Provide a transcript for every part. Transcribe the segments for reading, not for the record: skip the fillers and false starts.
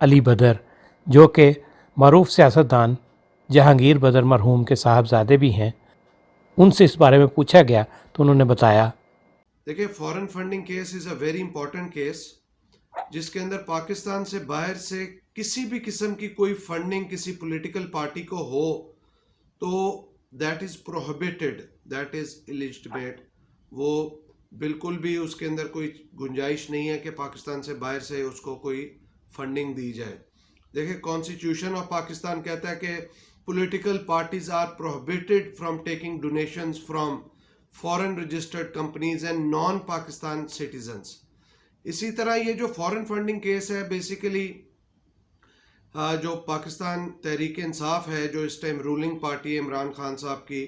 علی بدر جو کہ معروف سیاستدان جہانگیر بدر مرحوم کے صاحبزادے بھی ہیں، ان سے اس بارے میں پوچھا گیا تو انہوں نے بتایا، دیکھیں foreign funding case is a very important case جس کے اندر پاکستان سے باہر سے کسی بھی قسم کی کوئی فنڈنگ کسی پولیٹیکل پارٹی کو ہو تو that is prohibited, that is illegitimate. وہ بالکل بھی اس کے اندر کوئی گنجائش نہیں ہے کہ پاکستان سے باہر سے اس کو کوئی فنڈنگ دی جائے. دیکھیں کانسٹیٹیوشن آف پاکستان کہتا ہے کہ political parties are prohibited from taking donations from foreign registered companies and non Pakistan citizens. اسی طرح یہ جو فورن فنڈنگ کیس ہے بیسیکلی جو پاکستان تحریک انصاف ہے جو اس ٹائم رولنگ پارٹی ہے عمران خان صاحب کی،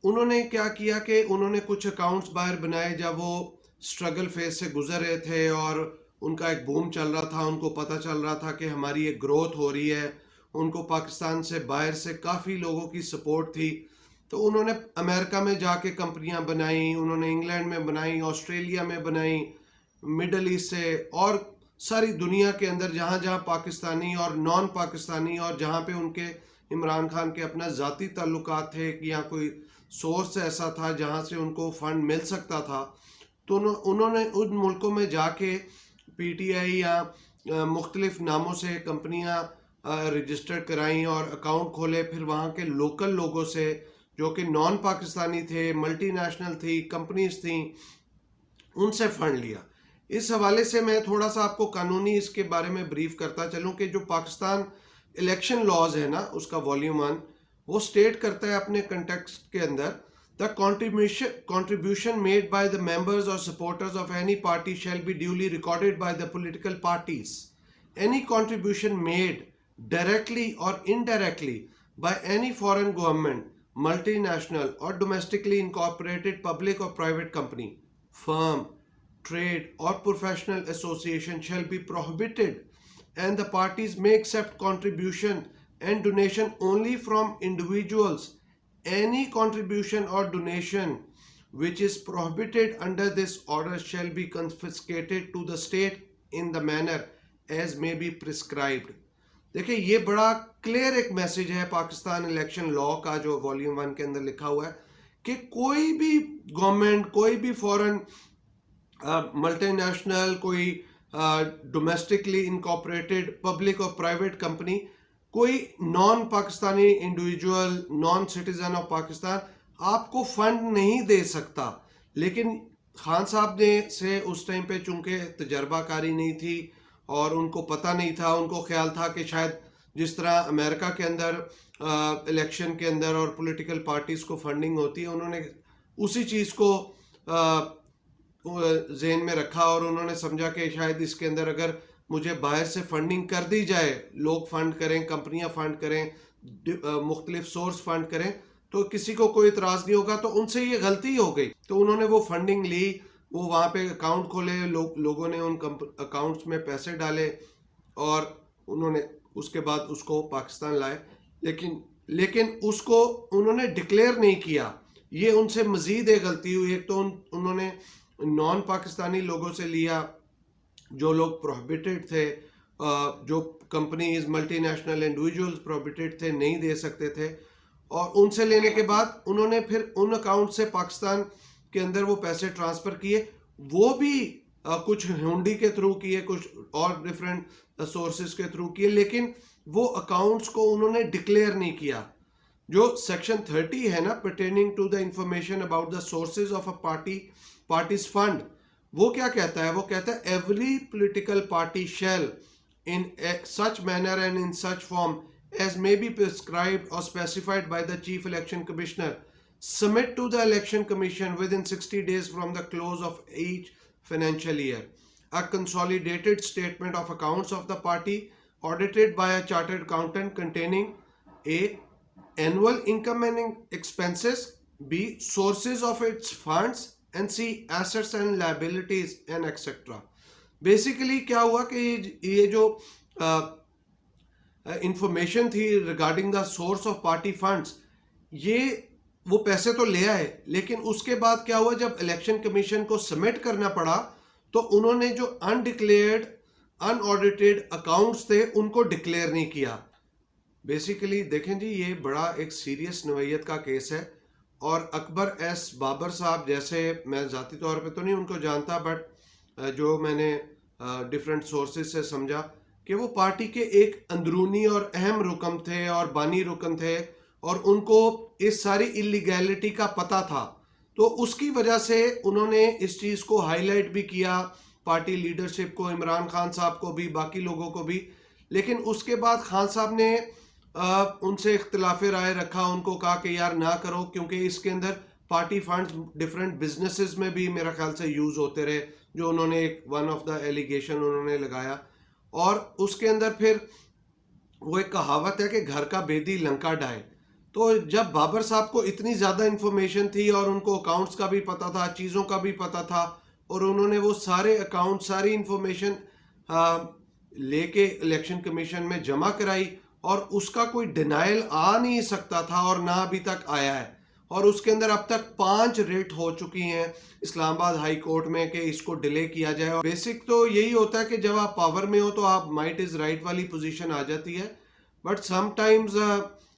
انہوں نے کیا کیا کہ انہوں نے کچھ اکاؤنٹس باہر بنائے جب وہ اسٹرگل فیز سے گزر رہے تھے اور ان کا ایک بوم چل رہا تھا، ان کو پتہ چل رہا تھا کہ ہماری ایک گروتھ ہو رہی ہے، ان کو پاکستان سے باہر سے کافی لوگوں کی سپورٹ تھی، تو انہوں نے امریکہ میں جا کے کمپنیاں بنائیں، انہوں نے انگلینڈ میں بنائیں، آسٹریلیا میں بنائیں، مڈل ایسٹ سے اور ساری دنیا کے اندر جہاں جہاں پاکستانی اور نان پاکستانی اور جہاں پہ ان کے عمران خان کے اپنا ذاتی تعلقات تھے یا کوئی سورس ایسا تھا جہاں سے ان کو فنڈ مل سکتا تھا، تو انہوں نے ان ملکوں میں جا کے پی ٹی آئی یا مختلف ناموں سے کمپنیاں رجسٹر کرائیں اور اکاؤنٹ کھولے، پھر وہاں کے لوکل لوگوں سے جو کہ نان پاکستانی تھے، ملٹی نیشنل تھی، کمپنیز تھیں، ان سے فنڈ لیا. اس حوالے سے میں تھوڑا سا آپ کو قانونی اس کے بارے میں بریف کرتا چلوں کہ جو پاکستان الیکشن لاز ہے نا اس کا والیوم 1 وہ سٹیٹ کرتا ہے اپنے کنٹیکسٹ کے اندر the contribution made by the members or supporters of any party shall be duly recorded by the political parties. Any contribution made directly or indirectly by any foreign government, multinational or domestically incorporated public or private company, firm, trade or professional association shall be prohibited, and the parties may accept contribution and donation only from individuals. Any contribution or donation which is prohibited under this order shall be confiscated to the state in the manner as may be prescribed. دیکھیں یہ بڑا clear ایک message ہے Pakistan election لا کا جو volume 1 کے اندر لکھا ہوا ہے کہ کوئی بھی گورنمنٹ، کوئی بھی فورن ملٹی نیشنل، کوئی ڈومیسٹکلی انکارپوریٹڈ پبلک اور پرائیویٹ کمپنی، کوئی naan Pakistani individual, naan citizen of Pakistan آپ کو فنڈ نہیں دے سکتا. لیکن خان صاحب نے سے اس ٹائم پہ چونکہ تجربہ کاری نہیں تھی اور ان کو پتہ نہیں تھا، ان کو خیال تھا کہ شاید جس طرح امریکہ کے اندر الیکشن کے اندر اور پولیٹیکل پارٹیز کو فنڈنگ ہوتی ہے، انہوں نے اسی چیز کو ذہن میں رکھا اور انہوں نے سمجھا کہ شاید اس کے اندر اگر مجھے باہر سے فنڈنگ کر دی جائے، لوگ فنڈ کریں، کمپنیاں فنڈ کریں، مختلف سورس فنڈ کریں تو کسی کو کوئی اعتراض نہیں ہوگا. تو ان سے یہ غلطی ہو گئی، تو انہوں نے وہ فنڈنگ لی، وہ وہاں پہ اکاؤنٹ کھولے، لوگوں نے ان اکاؤنٹس میں پیسے ڈالے اور انہوں نے اس کے بعد اس کو پاکستان لائے. لیکن اس کو انہوں نے ڈکلیئر نہیں کیا. یہ ان سے مزید ایک غلطی ہوئی. ایک تو انہوں نے نان پاکستانی لوگوں سے لیا جو لوگ پروہیبٹڈ تھے، جو companies multi national individuals prohibited تھے، نہیں دے سکتے تھے، اور ان سے لینے کے بعد انہوں نے پھر ان اکاؤنٹ سے پاکستان کے اندر وہ پیسے ٹرانسفر کیے، وہ بھی کچھ ہونڈی کے تھرو کیے، کچھ اور ڈیفرنٹ سورسز کے تھرو کیے، لیکن وہ اکاؤنٹس کو انہوں نے ڈکلیئر نہیں کیا. جو سیکشن 30 ہے نا pertaining to the information about the sources of a party's fund، وہ کیا کہتا ہے؟ وہ کہتا ہے every political party shall in such manner and in such form as may be prescribed or specified by the Chief Election Commissioner submit to the Election Commission within 60 days from the close of each financial year a consolidated statement of accounts of the party audited by a chartered accountant containing A, annual income and expenses, B, sources of its funds, and C, assets and liabilities and etc. Basically کیا ہوا کہ یہ جو information تھی regarding the source of party funds, یہ وہ پیسے تو لے آئے، لیکن اس کے بعد کیا ہوا جب الیکشن کمیشن کو سبمٹ کرنا پڑا تو انہوں نے جو انڈکلیئرڈ ان آڈیٹڈ اکاؤنٹس تھے ان کو ڈکلیئر نہیں کیا. بیسیکلی دیکھیں جی یہ بڑا ایک سیریس نوعیت کا کیس ہے, اور اکبر ایس بابر صاحب جیسے, میں ذاتی طور پہ تو نہیں ان کو جانتا, بٹ جو میں نے ڈفرینٹ سورسز سے سمجھا کہ وہ پارٹی کے ایک اندرونی اور اہم رکن تھے اور بانی رکن تھے, اور ان کو اس ساری اللیگیلٹی کا پتہ تھا. تو اس کی وجہ سے انہوں نے اس چیز کو ہائی لائٹ بھی کیا, پارٹی لیڈرشپ کو, عمران خان صاحب کو بھی, باقی لوگوں کو بھی. لیکن اس کے بعد خان صاحب نے ان سے اختلاف رائے رکھا, ان کو کہا کہ یار نہ کرو, کیونکہ اس کے another party funds different businesses میں بھی میرا خیال سے یوز ہوتے رہے, جو انہوں نے ایک ون آف دا ایلیگیشن انہوں نے لگایا. اور اس کے اندر پھر وہ ایک کہاوت ہے کہ گھر کا بیدی لنکا ڈائے. تو جب بابر صاحب کو اتنی زیادہ انفارمیشن تھی اور ان کو اکاؤنٹس کا بھی پتہ تھا, چیزوں کا بھی پتہ تھا, اور انہوں نے وہ سارے اکاؤنٹ, ساری انفارمیشن لے کے الیکشن کمیشن میں جمع کرائی, اور اس کا کوئی ڈینائل آ نہیں سکتا تھا, اور نہ ابھی تک آیا ہے. اور اس کے اندر اب تک 5 ریٹ ہو چکی ہیں اسلام آباد ہائی کورٹ میں کہ اس کو ڈیلے کیا جائے. اور بیسک تو یہی ہوتا ہے کہ جب آپ پاور میں ہو تو آپ مائٹ از رائٹ والی پوزیشن آ جاتی ہے, but some times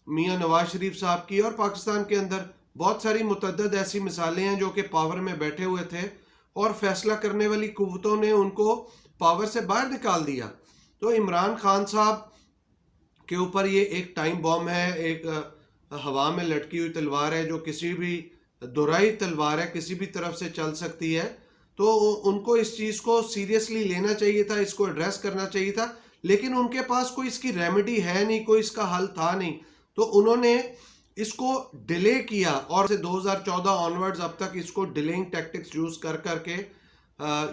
Mian Nawaz Sharif صاحب کی اور پاکستان کے اندر بہت ساری متعدد ایسی مثالیں ہیں جو کہ پاور میں بیٹھے ہوئے تھے اور فیصلہ کرنے والی قوتوں نے ان کو پاور سے باہر نکال دیا. تو عمران خان صاحب کے اوپر یہ ایک ٹائم بام ہے, ایک ہوا میں لٹکی ہوئی تلوار ہے, جو کسی بھی دورائی تلوار ہے, کسی بھی طرف سے چل سکتی ہے. تو ان کو اس چیز کو سیریسلی لینا چاہیے تھا, اس کو ایڈریس کرنا چاہیے تھا, لیکن ان کے پاس کوئی اس کی ریمیڈی ہے نہیں, کوئی اس کا حل تھا نہیں. تو انہوں نے اس کو ڈیلے کیا, اور 2014 آنورڈز اب تک اس کو ڈیلینگ ٹیکٹکس یوز کر کے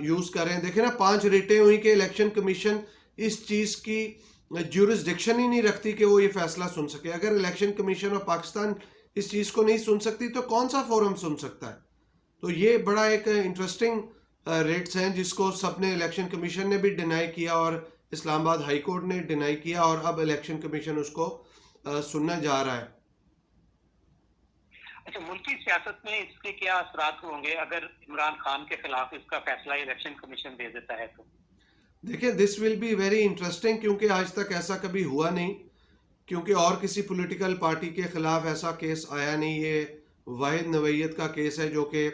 یوز کر رہے ہیں. دیکھیں نا 5 ریٹیں ہوئی کہ الیکشن کمیشن اس چیز کی جیورسڈکشن ہی نہیں رکھتی کہ وہ یہ فیصلہ سن سکے. اگر الیکشن کمیشن آف پاکستان اس چیز کو نہیں سن سکتی تو کون سا فورم سن سکتا ہے؟ تو یہ بڑا ایک انٹرسٹنگ ریٹس ہیں جس کو سب نے, الیکشن کمیشن نے بھی ڈینائی کیا, اور اسلام آباد ہائی کورٹ نے ڈینائی کیا, اور اب الیکشن کمیشن اس کو سننے جا رہا ہے. اچھا, ملکی سیاست میں اس کے کیا اثرات ہوں گے اگر عمران خان کے خلاف اس کا فیصلہ الیکشن کمیشن دے دیتا ہے تو؟ دیکھیں دس ول بی ویری انٹرسٹنگ, کیونکہ آج تک ایسا کبھی ہوا نہیں, کیونکہ اور کسی پولیٹیکل پارٹی کے خلاف ایسا کیس آیا نہیں. یہ واحد نوعیت کا کیس ہے جو کہ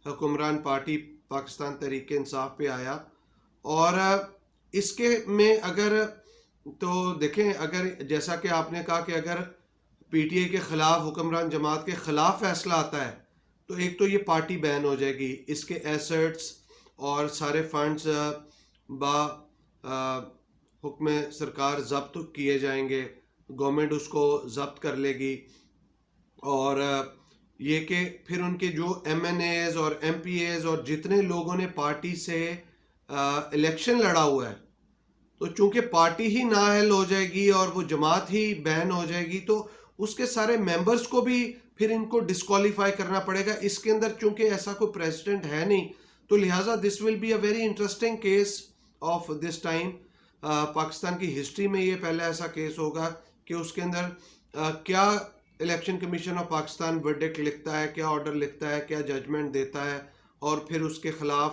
حکمران پارٹی پاکستان تحریک انصاف پہ آیا. اور اس کے میں اگر تو دیکھیں, اگر جیسا کہ آپ نے کہا کہ اگر پی ٹی آئی کے خلاف, حکمران جماعت کے خلاف فیصلہ آتا ہے تو ایک تو یہ پارٹی بین ہو جائے گی, اس کے ایسٹس اور سارے فنڈز حکم سرکار ضبط کیے جائیں گے, گورنمنٹ اس کو ضبط کر لے گی. اور یہ کہ پھر ان کے جو ایم این ایز اور ایم پی ایز اور جتنے لوگوں نے پارٹی سے الیکشن لڑا ہوا ہے, تو چونکہ پارٹی ہی نااہل ہو جائے گی اور وہ جماعت ہی بین ہو جائے گی, تو اس کے سارے ممبرز کو بھی پھر ان کو ڈسکوالیفائی کرنا پڑے گا. اس کے اندر چونکہ ایسا کوئی پریسیڈنٹ ہے نہیں, تو لہٰذا this will be a very interesting case of this time. Pakistan کی ہسٹری میں یہ پہلا ایسا کیس ہوگا کہ اس کے اندر کیا election commission of Pakistan verdict لکھتا ہے, کیا آرڈر لکھتا ہے, کیا ججمنٹ دیتا ہے, اور پھر اس کے خلاف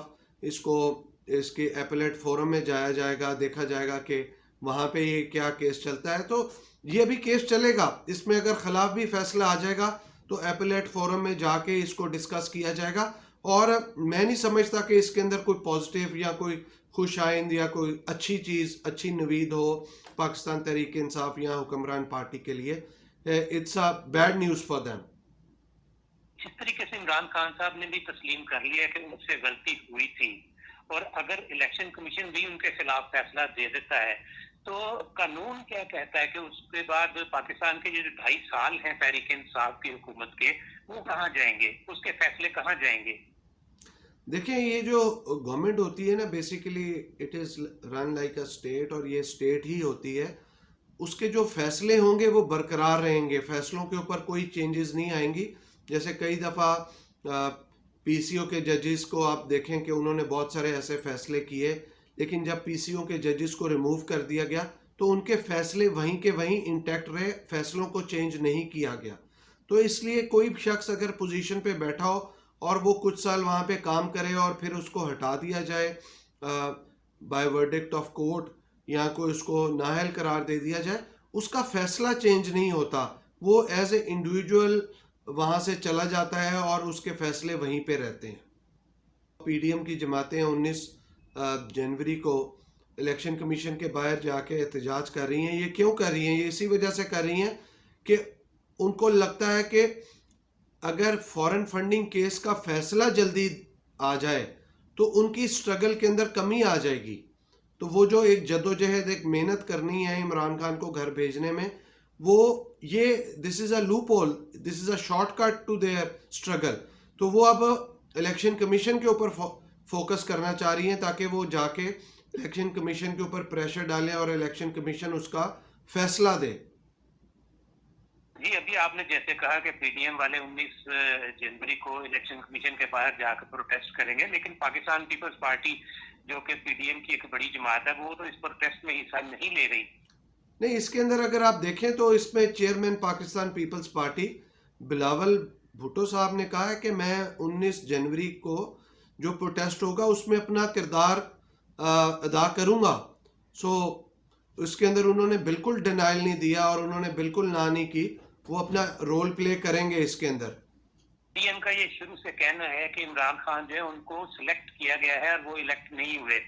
اس کے ایپلیٹ فورم میں جایا جائے گا, دیکھا جائے گا کہ وہاں پہ یہ کیا کیس چلتا ہے. تو یہ بھی کیس چلے گا, اس میں اگر خلاف بھی فیصلہ آ جائے گا تو ایپلیٹ فورم میں جا کے اس کو ڈسکس کیا جائے گا. اور میں نہیں سمجھتا کہ اس کے اندر کوئی پازیٹیو یا کوئی خوش آئند یا کوئی اچھی چیز, اچھی نوید ہو پاکستان تحریک انصاف یا حکمران پارٹی کے لیے. It's a bad news for them. اس طریقے سے عمران خان صاحب نے بھی تسلیم کر لیا کہ ان سے غلطی ہوئی تھی, اور اگر الیکشن کمیشن بھی ان کے خلاف فیصلہ دے دیتا ہے تو قانون کیا کہتا ہے کہ اس کے بعد پاکستان کے جو 2.5 سال ہیں تحریک انصاف کی حکومت کے, وہ کہاں جائیں گے, اس کے فیصلے کہاں جائیں گے؟ دیکھیں یہ جو گورنمنٹ ہوتی ہے نا, basically it is run like a state, اور یہ اسٹیٹ ہی ہوتی ہے. اس کے جو فیصلے ہوں گے وہ برقرار رہیں گے, فیصلوں کے اوپر کوئی چینجز نہیں آئیں گی. جیسے کئی دفعہ پی سی او کے ججز کو آپ دیکھیں کہ انہوں نے بہت سارے ایسے فیصلے کیے, لیکن جب پی سی او کے ججز کو ریموو کر دیا گیا تو ان کے فیصلے وہیں کے وہیں انٹیکٹ رہے, فیصلوں کو چینج نہیں کیا گیا. تو اس لیے کوئی شخص اگر پوزیشن پہ بیٹھا ہو اور وہ کچھ سال وہاں پہ کام کرے اور پھر اس کو ہٹا دیا جائے بائی ورڈکٹ آف کورٹ یا کوئی اس کو نااہل قرار دے دیا جائے، اس کا فیصلہ چینج نہیں ہوتا، وہ ایز اے انڈیویجول وہاں سے چلا جاتا ہے اور اس کے فیصلے وہیں پہ رہتے ہیں۔ پی ڈی ایم کی جماعتیں 19 جنوری کو الیکشن کمیشن کے باہر جا کے احتجاج کر رہی ہیں۔ یہ کیوں کر رہی ہیں؟ یہ اسی وجہ سے کر رہی ہیں کہ ان کو لگتا ہے کہ اگر فورن فنڈنگ کیس کا فیصلہ جلدی آ جائے تو ان کی سٹرگل کے اندر کمی آ جائے گی، تو وہ جو ایک جدوجہد، ایک محنت کرنی ہے عمران خان کو گھر بھیجنے میں، وہ یہ this is a loophole, this is a shortcut to their struggle, تو وہ اب الیکشن کمیشن کے اوپر فوکس کرنا چاہ رہی ہیں تاکہ وہ جا کے الیکشن کمیشن کے اوپر پریشر ڈالیں اور الیکشن کمیشن اس کا فیصلہ دے۔ جی ابھی آپ نے جیسے کہا کہ پی ڈی ایم والے 19 جنوری کو الیکشن کمیشن کے باہر جا کر پروٹیسٹ کریں گے، لیکن پاکستان پیپلز پارٹی جو کہ پی ڈی ایم کی ایک بڑی جماعت ہے، وہ تو اس پروٹیسٹ میں حصہ نہیں لے رہی۔ نہیں، اس کے اندر اگر آپ دیکھیں تو اس میں chairman Pakistan Peoples Party Bilawal Bhutto صاحب نے کہا ہے کہ میں 19 جنوری کو جو پروٹیسٹ ہوگا اس میں اپنا کردار ادا کروں گا، سو اس کے اندر انہوں نے بالکل ڈینائل نہیں دیا اور انہوں نے بالکل نہ نہیں کی، وہ اپنا رول پلے کریں گے اس کے اندر۔ پی ایم کا یہ شروع سے کہنا ہے کہ عمران خان جو ہے ان کو سلیکٹ کیا گیا ہے اور وہ الیکٹ نہیں ہوئے،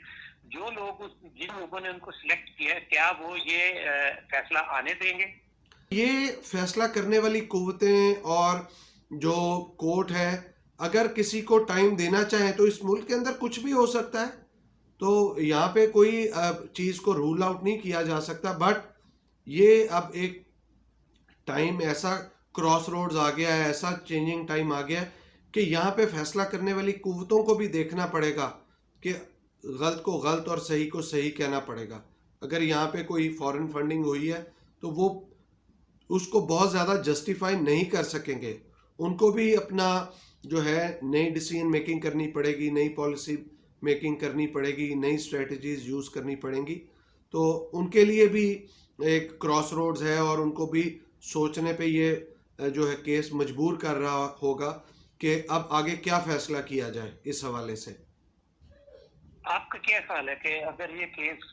جو لوگ جن لوگوں نے ان کو سلیکٹ کیا ہے کیا وہ یہ فیصلہ آنے دیں گے؟ یہ فیصلہ کرنے والی قوتیں اور جو کورٹ ہے اگر کسی کو ٹائم دینا چاہیں تو اس ملک کے اندر کچھ بھی ہو سکتا ہے، تو یہاں پہ کوئی چیز کو رول آؤٹ نہیں کیا جا سکتا، بٹ یہ اب ایک ٹائم ایسا کراس روڈز آ گیا ہے، ایسا چینجنگ ٹائم آ گیا ہے کہ یہاں پہ فیصلہ کرنے والی قوتوں کو بھی دیکھنا پڑے گا کہ غلط کو غلط اور صحیح کو صحیح کہنا پڑے گا۔ اگر یہاں پہ کوئی فورن فنڈنگ ہوئی ہے تو وہ اس کو بہت زیادہ جسٹیفائی نہیں کر سکیں گے، ان کو بھی اپنا جو ہے نئی ڈیسیژن میکنگ کرنی پڑے گی، نئی پالیسی میکنگ کرنی پڑے گی، نئی اسٹریٹجیز یوز کرنی پڑیں گی، تو ان کے لیے بھی ایک کراس روڈز ہے اور ان کو بھی سوچنے پہ یہ جو ہے کیس مجبور کر رہا ہوگا کہ اب آگے کیا فیصلہ کیا جائے اس حوالے سے۔ آپ کا کیا خیال ہے کہ اگر یہ کیس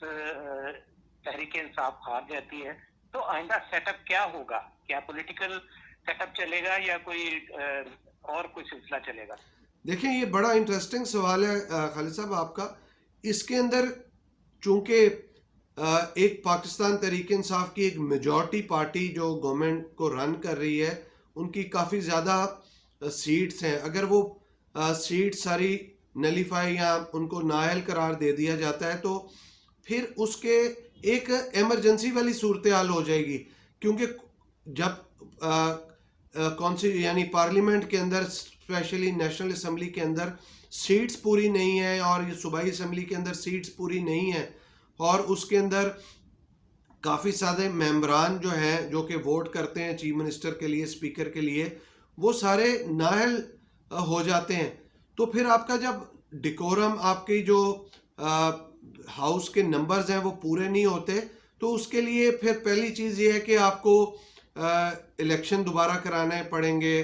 تحریک انصاف ہار جاتی ہے تو آئندہ سیٹ اپ کیا ہوگا؟ کیا پولیٹیکل سیٹ اپ چلے گا یا کوئی اور کوئی سلسلہ چلے گا؟ دیکھیں یہ بڑا انٹرسٹنگ سوال ہے خالد صاحب آپ کا۔ اس کے اندر چونکہ ایک پاکستان تحریک انصاف کی ایک میجورٹی پارٹی جو گورنمنٹ کو رن کر رہی ہے، ان کی کافی زیادہ سیٹس ہیں، اگر وہ سیٹ ساری نلیفائی یا ان کو نااہل قرار دے دیا جاتا ہے تو پھر اس کے ایک ایمرجنسی والی صورتحال ہو جائے گی، کیونکہ جب یعنی پارلیمنٹ کے اندر اسپیشلی نیشنل اسمبلی کے اندر سیٹس پوری نہیں ہیں اور یہ صوبائی اسمبلی کے اندر سیٹس پوری نہیں ہیں اور اس کے اندر کافی سارے ممبران جو ہیں جو کہ ووٹ کرتے ہیں چیف منسٹر کے لیے، اسپیکر کے لیے، وہ سارے نااہل ہو جاتے ہیں، تو پھر آپ کا جب ڈیکورم، آپ کی جو ہاؤس کے نمبرز ہیں وہ پورے نہیں ہوتے، تو اس کے لیے پھر پہلی چیز یہ ہے کہ آپ کو الیکشن دوبارہ کرانے پڑیں گے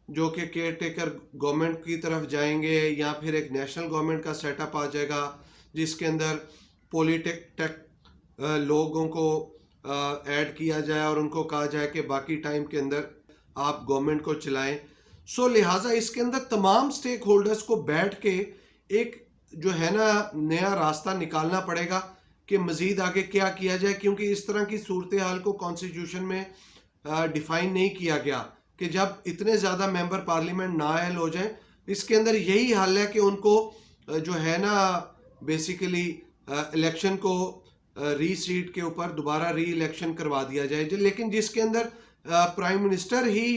جو کہ کیئر ٹیکر گورنمنٹ کی طرف جائیں گے، یا پھر ایک نیشنل گورنمنٹ کا سیٹ اپ آ جائے گا جس کے اندر لوگوں کو ایڈ کیا جائے اور ان کو کہا جائے کہ باقی ٹائم کے اندر آپ گورنمنٹ کو چلائیں۔ سو لہٰذا اس کے اندر تمام سٹیک ہولڈرز کو بیٹھ کے ایک جو ہے نا نیا راستہ نکالنا پڑے گا کہ مزید آگے کیا کیا جائے، کیونکہ اس طرح کی صورتحال کو کانسٹیٹیوشن میں ڈیفائن نہیں کیا گیا کہ جب اتنے زیادہ ممبر پارلیمنٹ نااہل ہو جائیں، اس کے اندر یہی حل ہے کہ ان کو جو ہے نا بیسیکلی الیکشن کو ری سیٹ کے اوپر دوبارہ ری الیکشن کروا دیا جائے، لیکن جس کے اندر پرائم منسٹر ہی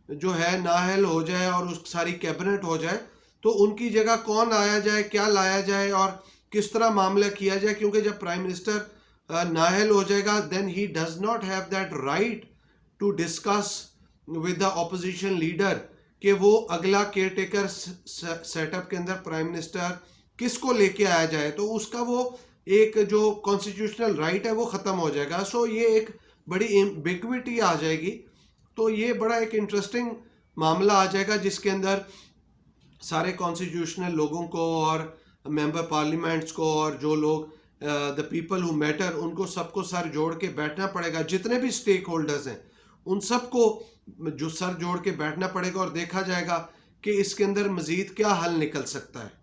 جو ہے نااہل ہو جائے اور اس ساری کیبنٹ ہو جائے، تو ان کی جگہ کون آیا جائے، کیا لایا جائے اور کس طرح معاملہ کیا جائے، کیونکہ جب پرائم منسٹر نااہل ہو جائے گا then he does not have that right to discuss with the opposition leader کہ وہ اگلا کیئر ٹیکر سیٹ اپ کے اندر پرائم منسٹر کس کو لے کے آیا جائے، تو اس کا وہ ایک جو کانسٹیٹیوشنل رائٹ ہے وہ ختم ہو جائے گا۔ سو یہ ایک بڑی ایمبیگوٹی آ جائے گی، تو یہ بڑا ایک انٹرسٹنگ معاملہ آ جائے گا جس کے اندر سارے کانسٹیٹیوشنل لوگوں کو اور ممبر پارلیمنٹس کو اور جو لوگ دا پیپل ہو میٹر ان کو سب کو سر جوڑ کے بیٹھنا پڑے گا. جتنے بھی اسٹیک ہولڈرز ہیں ان سب کو جو سر جوڑ کے بیٹھنا پڑے گا اور دیکھا جائے گا کہ اس کے اندر مزید کیا حل نکل سکتا ہے.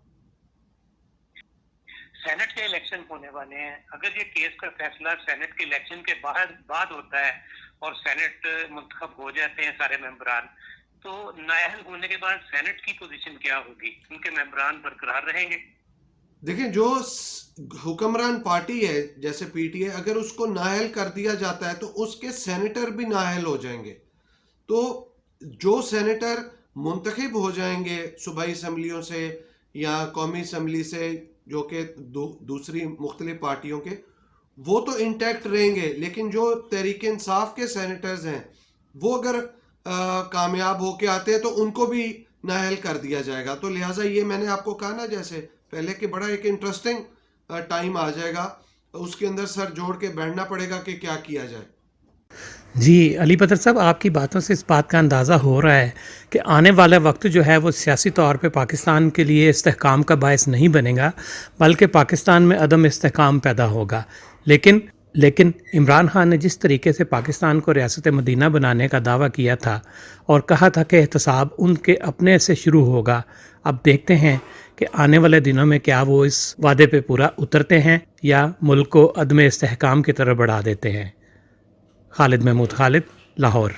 سینٹ کے الیکشن ہونے والے ہیں. اگر یہ کیس کا فیصلہ سینٹ کے الیکشن کے بعد ہوتا ہے اور سینٹ منتخب ہو جاتے ہیں سارے ممبران, تو نااہل ہونے کے بعد سینٹ کی پوزیشن کیا ہوگی؟ ان کے ممبران برقرار رہیں گے؟ دیکھیں جو حکمران پارٹی ہے جیسے پی ٹی اے, اگر اس کو نااہل کر دیا جاتا ہے تو اس کے سینیٹر بھی نااہل ہو جائیں گے. تو جو سینیٹر منتخب ہو جائیں گے صوبائی اسمبلیوں سے یا قومی اسمبلی سے جو کہ دوسری مختلف پارٹیوں کے, وہ تو انٹیکٹ رہیں گے, لیکن جو تحریک انصاف کے سینیٹرز ہیں وہ اگر کامیاب ہو کے آتے ہیں تو ان کو بھی نااہل کر دیا جائے گا. تو لہٰذا یہ میں نے آپ کو کہا نا جیسے پہلے کہ بڑا ایک انٹرسٹنگ ٹائم آ جائے گا, اس کے اندر سر جوڑ کے بیٹھنا پڑے گا کہ کیا کیا جائے. جی علی بدر صاحب, آپ کی باتوں سے اس بات کا اندازہ ہو رہا ہے کہ آنے والا وقت جو ہے وہ سیاسی طور پہ پاکستان کے لیے استحکام کا باعث نہیں بنے گا, بلکہ پاکستان میں عدم استحکام پیدا ہوگا. لیکن عمران خان نے جس طریقے سے پاکستان کو ریاست مدینہ بنانے کا دعویٰ کیا تھا اور کہا تھا کہ احتساب ان کے اپنے سے شروع ہوگا, اب دیکھتے ہیں کہ آنے والے دنوں میں کیا وہ اس وعدے پہ پورا اترتے ہیں یا ملک کو عدم استحکام کی طرف بڑھا دیتے ہیں. خالد محمود خالد, لاہور.